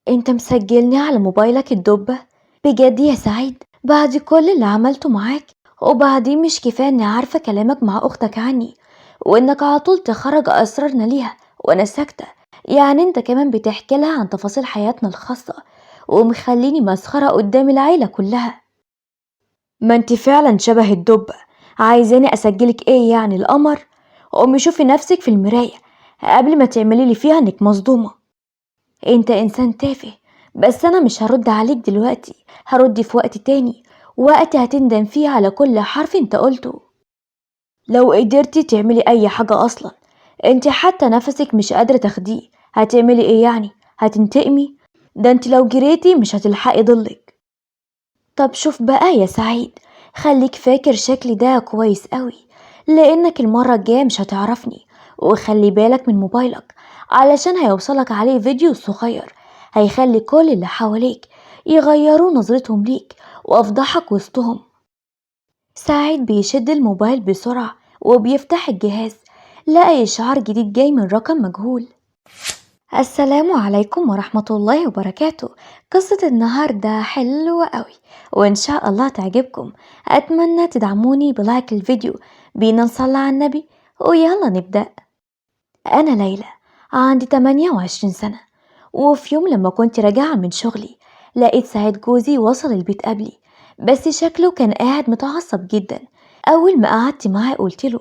انت مسجلني على موبايلك الدبة؟ بجد يا سعيد؟ بعد كل اللي عملته معاك؟ وبعدين مش كفاية اني عارفة كلامك مع اختك عني، وانك على طول تخرج اسرارنا ليها وانا ساكتة؟ يعني انت كمان بتحكي لها عن تفاصيل حياتنا الخاصة ومخليني مسخرة قدام العيلة كلها. ما انت فعلا شبه الدبة. عايزاني اسجلك ايه يعني القمر؟ قومي شوفي نفسك في المراية قبل ما تعملي لي فيها انك مصدومة. انت انسان تافه، بس انا مش هرد عليك دلوقتي، هرد في وقت تاني، وقت هتندم فيه على كل حرف انت قلته. لو قدرتي تعملي اي حاجة اصلا، انت حتى نفسك مش قادرة تاخديه، هتعملي ايه يعني؟ هتنتقمي؟ ده انت لو جريتي مش هتلحقي ضلك. طب شوف بقى يا سعيد، خليك فاكر شكلي ده كويس قوي، لانك المرة الجاية مش هتعرفني. وخلي بالك من موبايلك، علشان هيوصلك عليه فيديو صغير هيخلي كل اللي حواليك يغيروا نظرتهم ليك وافضحك وسطهم. سعيد بيشد الموبايل بسرعة وبيفتح الجهاز، لقى إشعار جديد جاي من رقم مجهول. السلام عليكم ورحمة الله وبركاته. قصة النهاردة حلوة قوي، وإن شاء الله تعجبكم. أتمنى تدعموني بلايك الفيديو. بينا نصلي على النبي ويلا نبدأ. أنا ليلى، عندي 28 سنة، وفي يوم لما كنت راجعة من شغلي لقيت سعيد جوزي وصل البيت قبلي، بس شكله كان قاعد متعصب جدا. أول ما قعدت معاه قلت له: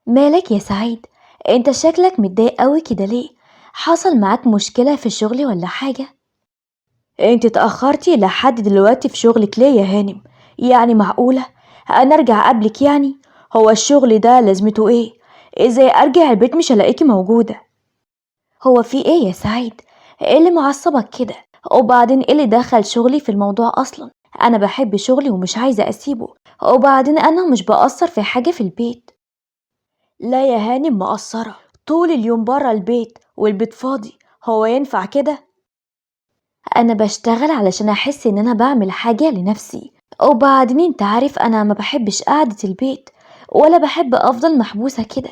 مالك يا سعيد؟ انت شكلك متضايق قوي كده ليه؟ حصل معاك مشكلة في الشغل ولا حاجة؟ انت اتأخرتي لحد دلوقتي في شغلك ليه يا هانم؟ يعني معقولة انا ارجع قبلك يعني؟ هو الشغل ده لازمته ايه؟ ازاي ارجع البيت مش الاقيكي موجودة؟ هو في ايه يا سعيد؟ ايه اللي معصبك كده؟ وبعدين ايه اللي دخل شغلي في الموضوع اصلا؟ انا بحب شغلي ومش عايزة اسيبه، وبعدين انا مش بقصر في حاجة في البيت. لا يا هانم مقصرة، طول اليوم برا البيت والبيت فاضي، هو ينفع كده؟ انا بشتغل علشان احس ان انا بعمل حاجة لنفسي، وبعدين انت عارف انا ما بحبش قعدة البيت، ولا بحب افضل محبوسة كده.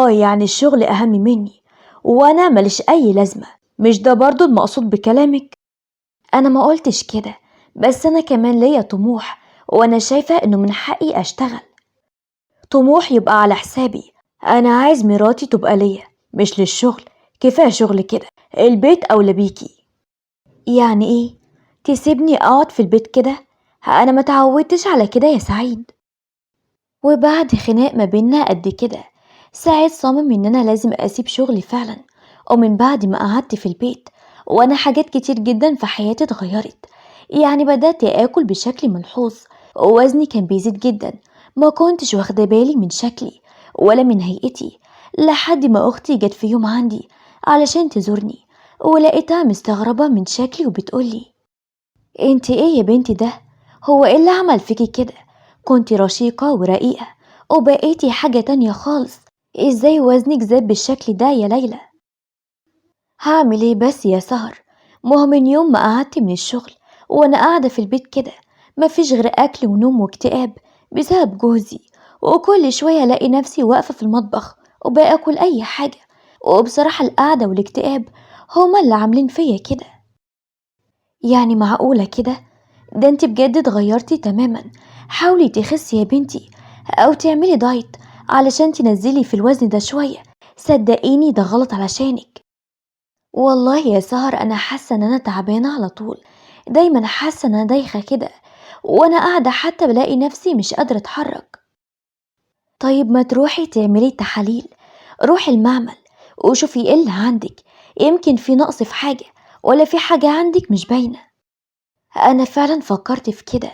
يعني الشغل اهم مني، وانا ماليش اي لازمة، مش ده برضو المقصود بكلامك؟ انا ما قلتش كده، بس انا كمان ليا طموح، وانا شايفة انه من حقي اشتغل. طموح يبقى على حسابي، انا عايز مراتي تبقى ليا مش للشغل. كفايه شغل كده، البيت اولى بيكي. يعني ايه؟ تسيبني اقعد في البيت كده؟ انا ما تعودتش على كده يا سعيد. وبعد خناق ما بينا قد كده، سعيد صمم ان انا لازم اسيب شغلي فعلا. ومن بعد ما قعدت في البيت وانا حاجات كتير جدا في حياتي اتغيرت. يعني بدأت اكل بشكل ملحوظ، ووزني كان بيزيد جدا. ما كنتش واخده بالي من شكلي ولا من هيئتي، لحد ما اختي جت في يوم عندي علشان تزورني، ولقيتها مستغربة من شكلي وبتقولي: انت ايه يا بنتي ده؟ هو ايه اللي عمل فيكي كده؟ كنتي رشيقة ورقيقة، وبقيتي حاجة تانية خالص. ازاي وزنك زاد بالشكل ده يا ليلى؟ هعمل ايه بس يا سهر؟ ما هو من يوم ما قعدت من الشغل وانا قاعدة في البيت كده، مفيش غير اكل ونوم واكتئاب بسبب جوزي. وكل شوية الاقي نفسي واقفة في المطبخ وباكل اي حاجة. وبصراحة القعدة والاكتئاب هما اللي عاملين فيا كده. يعني معقولة كده؟ ده انت بجد اتغيرتي تماما. حاولي تخسي يا بنتي، او تعملي دايت علشان تنزلي في الوزن ده شوية. صدقيني ده غلط علشانك. والله يا سهر انا حاسة ان انا تعبانة على طول، دايما حاسة ان انا دايخة كده، وانا قاعدة حتى بلاقي نفسي مش قادرة اتحرك. طيب ما تروحي تعملي تحاليل، روحي المعمل وشوفي ايه اللي عندك، يمكن في نقص في حاجة، ولا في حاجة عندك مش باينة. أنا فعلا فكرت في كده،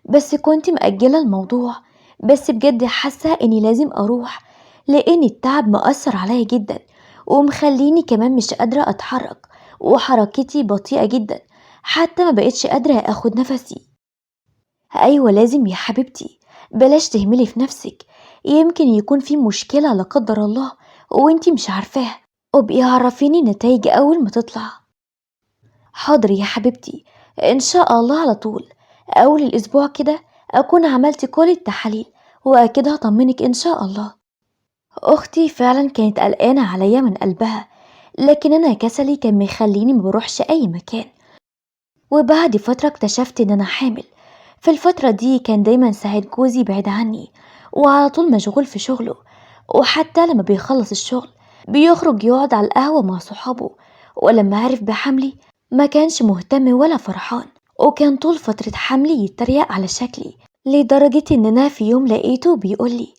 بس كنت مأجلة الموضوع. بس بجد حاسة إني لازم أروح، لأن التعب مأثر عليا جدا، ومخليني كمان مش قادرة أتحرك، وحركتي بطيئة جدا، حتى ما بقتش قادرة أخد نفسي. أيوة لازم يا حبيبتي، بلاش تهملي في نفسك، يمكن يكون في مشكلة لا قدر الله وانتي مش عارفاها، وبقي عرفيني نتائج أول ما تطلع. حاضر يا حبيبتي، إن شاء الله على طول. أول الأسبوع كده أكون عملت كل التحاليل، وأكيد هطمنك إن شاء الله. أختي فعلا كانت قلقانة عليا من قلبها، لكن أنا كسلي كان مخليني مبروحش أي مكان. وبعد فترة اكتشفت إن أنا حامل. في الفترة دي كان دايما سعيد جوزي بعيد عني، وعلى طول مشغول في شغله، وحتى لما بيخلص الشغل بيخرج يقعد على القهوة مع صحابه. ولما عرف بحملي ما كانش مهتم ولا فرحان، وكان طول فترة حملي يتريق على شكلي، لدرجة إن أنا في يوم لقيته بيقولي: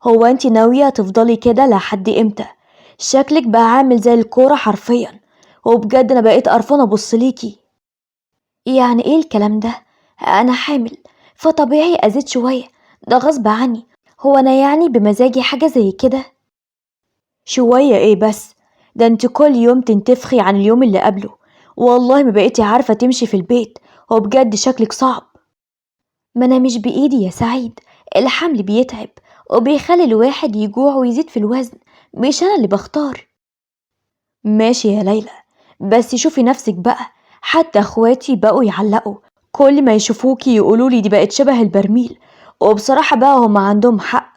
هو انتي ناوية تفضلي كده لحد امتى؟ شكلك بقى عامل زي الكورة حرفيا، وبجد أنا بقيت قرفانة أبص ليكي. يعني ايه الكلام ده؟ انا حامل، فطبيعي ازيد شوية، ده غصب عني. هو انا يعني بمزاجي حاجة زي كده؟ شوية ايه بس؟ ده انت كل يوم تنتفخي عن اليوم اللي قبله، والله ما بقيتي عارفة تمشي في البيت، وبجد شكلك صعب. ما انا مش بايدي يا سعيد، الحمل بيتعب وبيخلي الواحد يجوع ويزيد في الوزن، مش انا اللي بختار. ماشي يا ليلى، بس شوفي نفسك بقى، حتى اخواتي بقوا يعلقوا، كل ما يشوفوكي يقولولي دي بقت شبه البرميل، وبصراحة بقى هم عندهم حق.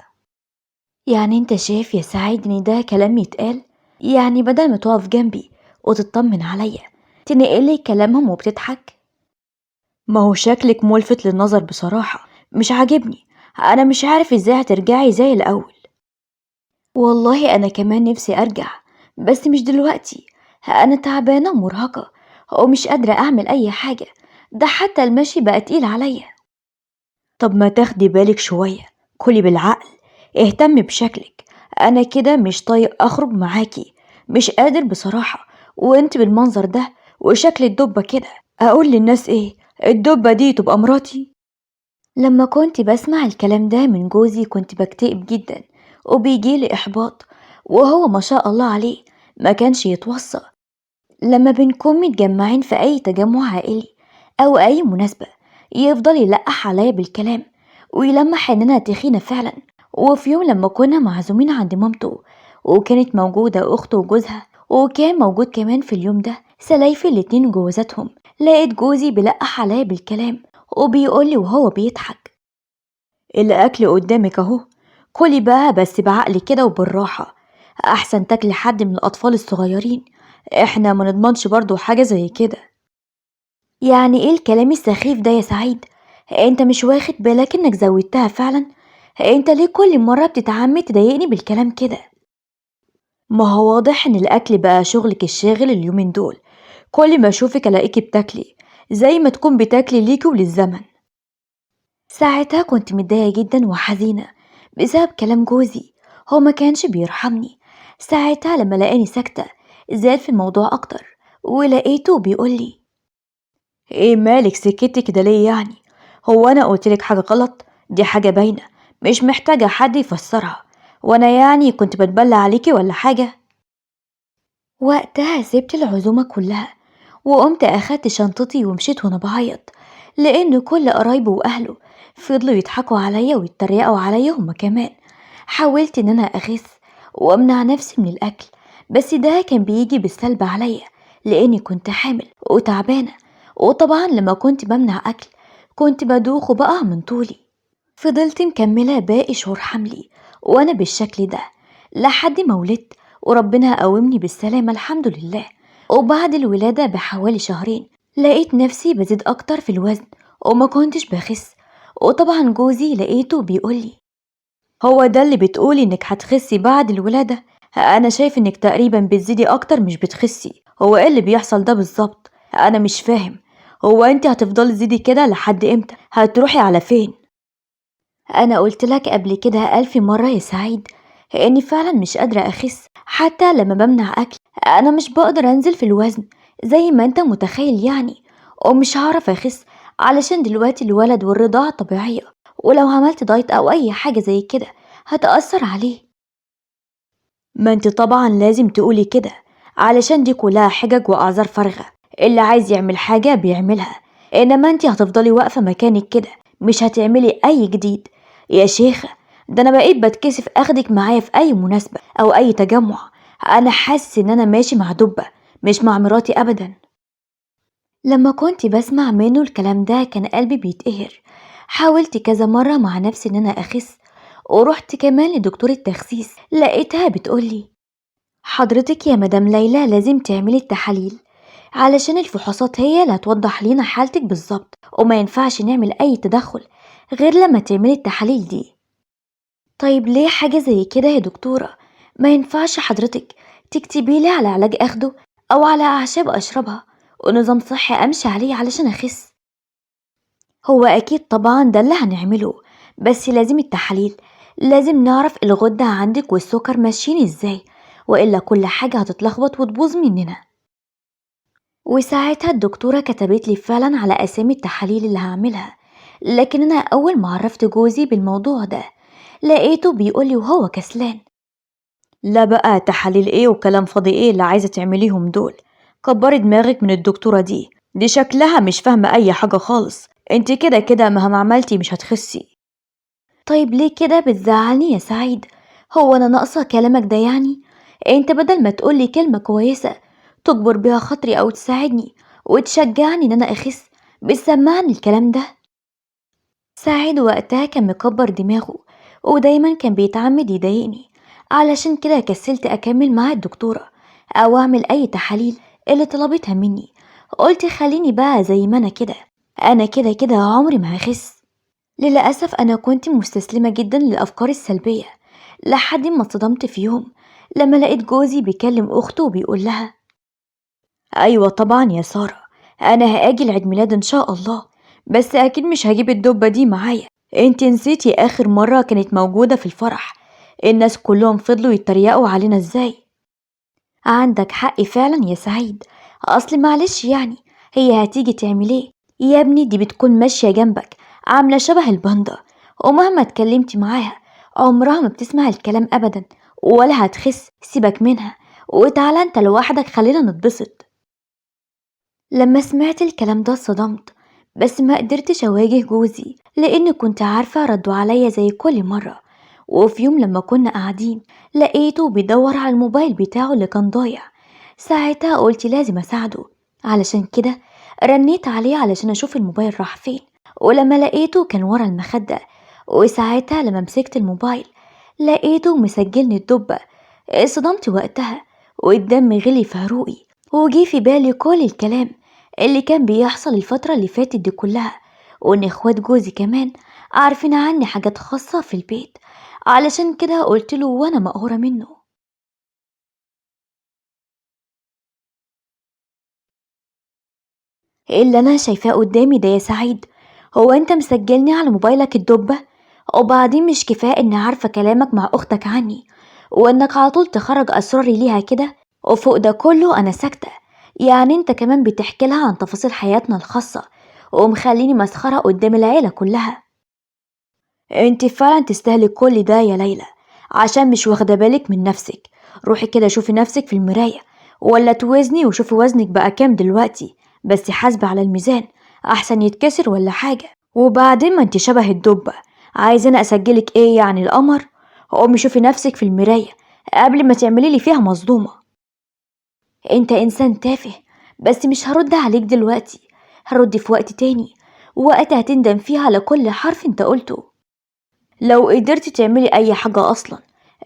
يعني انت شايف يا سعيد ان ده كلام يتقال؟ يعني بدل ما تقف جنبي وتطمن عليا تنقلي كلامهم وبتضحك؟ ما هو شكلك ملفت للنظر بصراحة، مش عاجبني. انا مش عارف ازاي هترجعي زي الاول. والله أنا كمان نفسي أرجع، بس مش دلوقتي. أنا تعبانة ومرهقة ومش قادرة أعمل أي حاجة، ده حتى المشي بقى تقيل عليا. طب ما تاخدي بالك شوية، كلي بالعقل، اهتمي بشكلك. أنا كده مش طايق أخرج معاكي، مش قادر بصراحة، وانت بالمنظر ده وشكل الدبة كده أقول للناس إيه؟ الدبة دي تبقى مراتي؟ لما كنت بسمع الكلام ده من جوزي كنت بكتئب جدا وبيجيلي إحباط، وهو ما شاء الله عليه ما كانش يتوصى. لما بنكون متجمعين في أي تجمع عائلي أو أي مناسبة يفضل يلقح عليا بالكلام ويلمح إننا تخينة فعلا. وفي يوم لما كنا معزومين عند مامته وكانت موجودة أخته وجوزها، وكان موجود كمان في اليوم ده سلايفي الاتنين جوازاتهم، لقيت جوزي بيلقح عليا بالكلام وبيقولي وهو بيضحك: الأكل قدامك أهو، كلي بقى بس بعقل كده وبالراحة، أحسن تاكلي حد من الأطفال الصغيرين، إحنا ما نضمنش برضو حاجة زي كده. يعني إيه الكلام السخيف ده يا سعيد؟ أنت مش واخد بالك إنك زودتها فعلا؟ أنت ليه كل مرة بتتعمد تضايقني بالكلام كده؟ ما هو واضح إن الأكل بقى شغلك الشاغل اليومين دول، كل ما أشوفك ألاقيكي بتاكلي زي ما تكون بتاكلي ليكي وللزمن. ساعتها كنت متضايقة جدا وحزينة بسبب كلام جوزي، هو ما كانش بيرحمني. ساعتها لما لقاني ساكتة زاد في الموضوع أكتر، ولقيته بيقولي: ايه مالك سكتي كده ليه يعني؟ هو أنا قلتلك حاجة غلط؟ دي حاجة باينة، مش محتاجة حد يفسرها، وأنا يعني كنت بتبلى عليكي ولا حاجة؟ وقتها سبت العزومة كلها وقمت أخدت شنطتي ومشيت وأنا بعيط، لأن كل قرايبه وأهله فضلوا يضحكوا عليا ويتريقوا عليا هما كمان. حاولت إن أنا أخس وأمنع نفسي من الأكل، بس ده كان بيجي بالسلب عليا لأني كنت حامل وتعبانة، وطبعا لما كنت بمنع أكل كنت بدوخ وبقع من طولي. فضلت مكملة باقي شهور حملي وأنا بالشكل ده لحد ما ولدت، وربنا قومني بالسلامة الحمد لله. وبعد الولادة بحوالي شهرين لقيت نفسي بزيد أكتر في الوزن وما كنتش بخس. وطبعا جوزي لقيته بيقولي: هو ده اللي بتقولي إنك هتخسي بعد الولادة؟ أنا شايف إنك تقريبا بتزيدي أكتر مش بتخسي، هو إيه اللي بيحصل ده بالظبط؟ أنا مش فاهم، هو أنت هتفضلي تزيدي كده لحد إمتى؟ هتروحي على فين؟ أنا قلت لك قبل كده ألف مرة يا سعيد إني فعلا مش قادرة أخس، حتى لما بمنع أكل أنا مش بقدر أنزل في الوزن زي ما أنت متخيل يعني، ومش هعرف أخس علشان دلوقتي الولد والرضاعة طبيعية، ولو عملت دايت أو أي حاجة زي كده هتأثر عليه. ما انت طبعا لازم تقولي كده، علشان دي كلها حجج وأعذار فارغة، اللي عايز يعمل حاجة بيعملها، إنما انت هتفضلي واقفة مكانك كده مش هتعملي أي جديد. يا شيخة، ده أنا بقيت بتكسف أخدك معايا في أي مناسبة أو أي تجمع، أنا حاسس إن أنا ماشي مع دبة مش مع مراتي أبدا. لما كنت بسمع منه الكلام ده كان قلبي بيتقهر. حاولت كذا مرة مع نفسي إن أنا أخس، ورحت كمان لدكتور التخسيس لقيتها بتقولي: حضرتك يا مدام ليلى لازم تعملي التحاليل علشان الفحوصات هي اللي هتوضح لينا حالتك بالظبط، وما ينفعش نعمل أي تدخل غير لما تعملي التحاليل دي. طيب ليه حاجة زي كده يا دكتورة؟ ما ينفعش حضرتك تكتبي لي على علاج أخده أو على أعشاب أشربها ونظام صحي أمشي عليه علشان أخس؟ هو أكيد طبعا ده اللي هنعمله، بس لازم التحاليل، لازم نعرف الغدة عندك والسكر ماشيين ازاي، وإلا كل حاجة هتتلخبط وتبوظ مننا. وساعتها الدكتورة كتبت لي فعلا على أسامي التحاليل اللي هعملها، لكن أنا أول ما عرفت جوزي بالموضوع ده لقيته بيقولي وهو كسلان: لا بقى تحاليل ايه وكلام فاضي ايه اللي عايزة تعمليهم دول؟ كبري دماغك من الدكتورة دي شكلها مش فاهمة أي حاجة خالص، انت كده كده مهما عملتي مش هتخسي. طيب ليه كده بتزعلني يا سعيد؟ هو أنا ناقصة كلامك ده يعني؟ انت بدل ما تقولي كلمة كويسة تجبر بيها خاطري أو تساعدني وتشجعني إن أنا أخس، بتسمعني الكلام ده؟ سعيد وقتها كان مكبر دماغه ودايما كان بيتعمد يضايقني، علشان كده كسلت أكمل مع الدكتورة أو أعمل أي تحاليل اللي طلبتها مني. قلت خليني بقى زي ما أنا كده كده عمري ما هخس. للأسف أنا كنت مستسلمة جدا للأفكار السلبية لحد ما اتصدمت في يوم لما لقيت جوزي بيكلم أخته وبيقول لها: أيوة طبعا يا سارة، أنا هاجي العيد ميلاد إن شاء الله، بس أكيد مش هجيب الدبة دي معايا. انت نسيتي آخر مرة كانت موجودة في الفرح الناس كلهم فضلوا يتريقوا علينا ازاي؟ عندك حق فعلا يا سعيد، أصل معلش يعني هي هتيجي تعمل ايه؟ يا ابني دي بتكون ماشية جنبك عاملة شبه الباندا، ومهما اتكلمتي معاها عمرها ما بتسمع الكلام أبدا ولا هتخس. سيبك منها وتعالى انت لوحدك خلينا نتبسط. لما سمعت الكلام ده صدمت، بس ما قدرتش أواجه جوزي لأن كنت عارفة ردوا عليا زي كل مرة. وفي يوم لما كنا قاعدين لقيته بيدور على الموبايل بتاعه اللي كان ضايع. ساعتها قلت لازم أساعده، علشان كده رنيت عليه علشان أشوف الموبايل راح فين، ولما لقيته كان ورا المخدة. وساعتها لما مسكت الموبايل لقيته مسجلني الدبة. صدمت وقتها والدم غلي في عروقي، وجي في بالي كل الكلام اللي كان بيحصل الفترة اللي فاتت دي كلها، وإن إخوات جوزي كمان عارفين عني حاجات خاصة في البيت. علشان كده قلتله وأنا مقهورة منه: إيه اللي أنا شايفاه قدامي ده يا سعيد؟ هو أنت مسجلني على موبايلك الدبة؟ وبعدين مش كفاية إني عارفة كلامك مع أختك عني وإنك على طول تخرج أسراري ليها كده، وفوق ده كله أنا ساكتة؟ يعني أنت كمان بتحكي لها عن تفاصيل حياتنا الخاصة ومخليني مسخرة قدام العيلة كلها. انت فعلا تستاهلي كل ده يا ليلى، عشان مش واخدة بالك من نفسك. روحي كده شوفي نفسك في المراية، ولا توزني وشوفي وزنك بقى كام دلوقتي، بس حاسبة على الميزان أحسن يتكسر ولا حاجة. وبعدين ما انت شبه الدبة، عايزة أسجلك ايه يعني القمر؟ قومي شوفي نفسك في المراية قبل ما تعملي لي فيها مصدومة. انت إنسان تافه، بس مش هرد عليك دلوقتي، هرد في وقت تاني، وقت هتندم فيه على كل حرف انت قلته. لو قدرتي تعملي اي حاجة اصلا،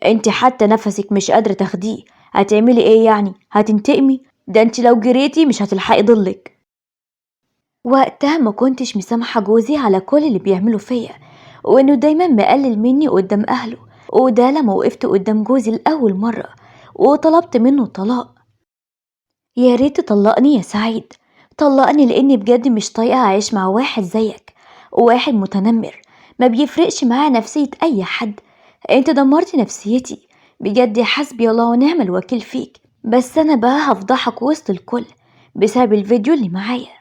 انت حتى نفسك مش قادرة تاخديه، هتعملي ايه يعني؟ هتنتقمي؟ ده انت لو جريتي مش هتلحقي ضلك. وقتها ما كنتش مسامحة جوزي على كل اللي بيعمله فيا، وانه دايما مقلل مني قدام اهله. وده لما وقفت قدام جوزي لأول مرة وطلبت منه طلاق. يا ريت تطلقني يا سعيد، طلقني لاني بجد مش طايقة اعيش مع واحد زيك، واحد متنمر ما بيفرقش معاه نفسية اي حد. انت دمرت نفسيتي بجد، يا حسبي الله ونعم الوكيل فيك. بس انا بقى هفضحك وسط الكل بسبب الفيديو اللي معايا.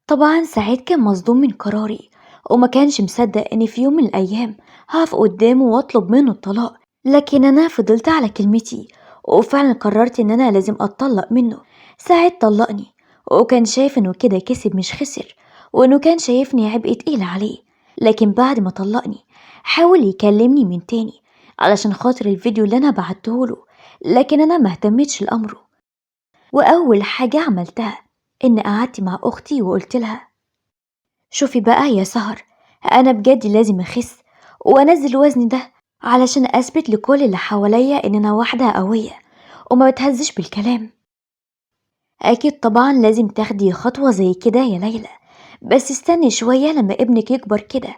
طبعا سعيد كان مصدوم من قراري وما كانش مصدق ان في يوم من الايام هقف قدامه واطلب منه الطلاق، لكن انا فضلت على كلمتي وفعلا قررت ان انا لازم اتطلق منه. سعيد طلقني وكان شايف انه كده كسب مش خسر، وانه كان شايفني عبء تقيل عليه. لكن بعد ما طلقني حاول يكلمني من تاني علشان خاطر الفيديو اللي انا بعتهوله، لكن انا مهتمتش لامره. واول حاجة عملتها ان قعدت مع اختي وقلت لها: شوفي بقى يا سهر، انا بجد لازم اخس وانزل وزني ده علشان اثبت لكل اللي حواليا ان انا واحدة قوية، وما بتهزش بالكلام. أكيد طبعا لازم تاخدي خطوة زي كده يا ليلى، بس استني شوية لما ابنك يكبر كده،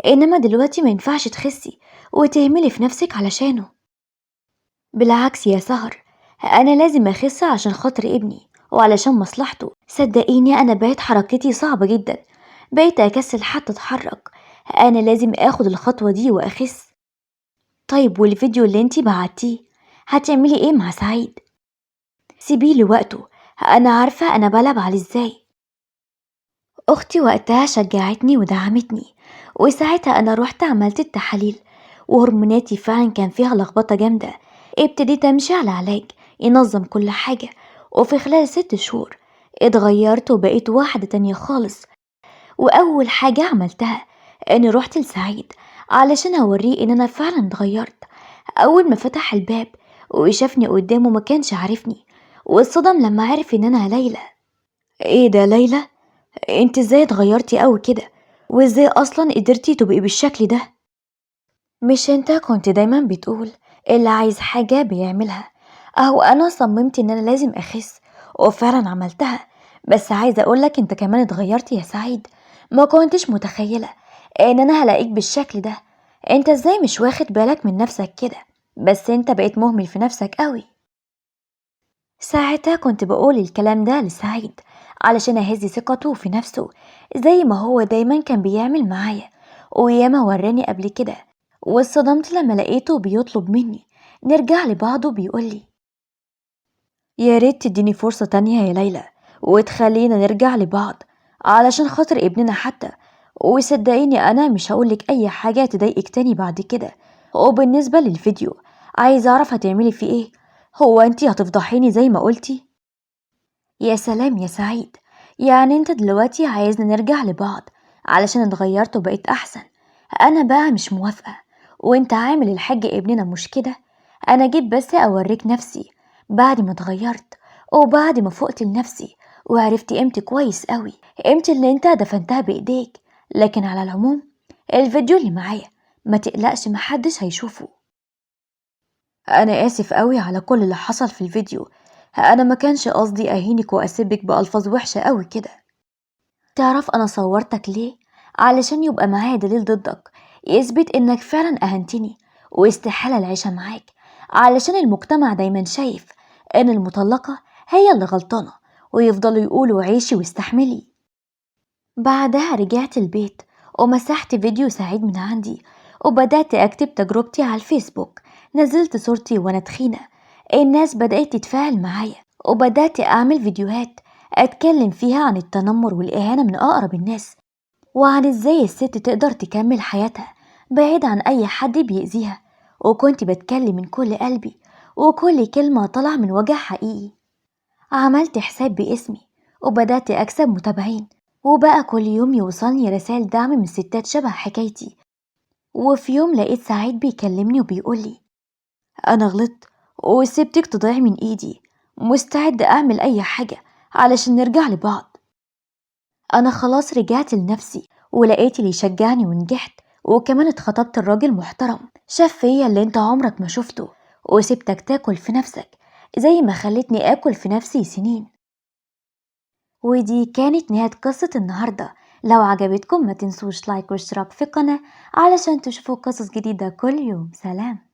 إنما دلوقتي ما ينفعش تخسي وتهملي في نفسك علشانه. بالعكس يا سهر، أنا لازم أخس عشان خاطر ابني وعلشان مصلحته. صدقيني أنا بقيت حركتي صعبة جدا، بقيت أكسل حتى أتحرك. أنا لازم أخد الخطوة دي وأخس. طيب والفيديو اللي انتي بعتيه هتعملي ايه مع سعيد؟ سيبيلي وقته، أنا عارفة أنا بلعب عليه ازاي. أختي وقتها شجعتني ودعمتني، وساعتها أنا رحت عملت التحاليل، وهرموناتي فعلا كان فيها لخبطة جامدة. ابتديت أمشي على علاج ينظم كل حاجة، وفي خلال 6 شهور اتغيرت وبقيت واحدة تانية خالص. وأول حاجة عملتها إني رحت لسعيد علشان أوريه إن أنا فعلا اتغيرت. أول ما فتح الباب وشافني قدامه ما كانش عارفني، واتصدم لما عرف إن أنا ليلى. إيه ده ليلى؟ انت ازاي اتغيرتي قوي كده؟ وازاي اصلا قدرتي تبقي بالشكل ده؟ مش انت كنت دايما بتقول اللي عايز حاجة بيعملها؟ اهو انا صممت ان انا لازم اخس وفعلا عملتها. بس عايزة اقولك انت كمان اتغيرت يا سعيد، ما كنتش متخيلة ان انا هلاقيك بالشكل ده. انت ازاي مش واخد بالك من نفسك كده؟ بس انت بقيت مهمل في نفسك قوي. ساعتها كنت بقول الكلام ده لسعيد علشان أهز ثقته في نفسه، زي ما هو دايما كان بيعمل معايا وياما وراني قبل كده. واتصدمت لما لقيته بيطلب مني نرجع لبعض وبيقولي يا ريت تديني فرصة تانية يا ليلى وتخلينا نرجع لبعض علشان خاطر ابننا حتى. وصدقيني أنا مش هقولك أي حاجة تضايقك تاني بعد كده. وبالنسبة للفيديو، عايزة أعرف هتعملي فيه إيه؟ هو أنتي هتفضحيني زي ما قلتي؟ يا سلام يا سعيد، يعني انت دلوقتي عايزنا نرجع لبعض علشان اتغيرت وبقيت احسن؟ انا بقى مش موافقة. وانت عامل الحاج ابننا مش كده؟ انا جيت بس اوريك نفسي بعد ما اتغيرت وبعد ما فقت لنفسي وعرفت قيمتي كويس قوي، قيمتي اللي انت دفنتها بايديك. لكن على العموم الفيديو اللي معايا ما تقلقش محدش هيشوفه. انا اسف قوي على كل اللي حصل في الفيديو، انا ما كانش قصدي اهينك واسبك بالفاظ وحشه قوي كده. تعرف انا صورتك ليه؟ علشان يبقى معايا دليل ضدك يثبت انك فعلا اهنتني واستحاله العيشه معاك، علشان المجتمع دايما شايف ان المطلقه هي اللي غلطانه، ويفضلوا يقولوا عيشي واستحملي. بعدها رجعت البيت ومسحت فيديو سعيد من عندي، وبدأت أكتب تجربتي على الفيسبوك. نزلت صورتي وأنا تخينة، الناس بدأت تتفاعل معايا، وبدأت أعمل فيديوهات أتكلم فيها عن التنمر والإهانة من أقرب الناس، وعن إزاي الست تقدر تكمل حياتها بعيد عن أي حد بيأذيها. وكنت بتكلم من كل قلبي، وكل كلمة طلع من وجع حقيقي. عملت حساب باسمي وبدأت أكسب متابعين، وبقى كل يوم يوصلني رسائل دعم من ستات شبه حكايتي. وفي يوم لقيت سعيد بيكلمني وبيقولي أنا غلطت وسبتك تضيعي من إيدي، مستعد أعمل أي حاجة علشان نرجع لبعض. أنا خلاص رجعت لنفسي ولقيت اللي يشجعني ونجحت، وكمان اتخطبت الراجل محترم شاف فيا اللي انت عمرك ما شفته، وسبتك تاكل في نفسك زي ما خلتني آكل في نفسي سنين. ودي كانت نهاية قصة النهاردة. لو عجبتكم ما تنسوش لايك واشتراك في القناة علشان تشوفوا قصص جديدة كل يوم. سلام.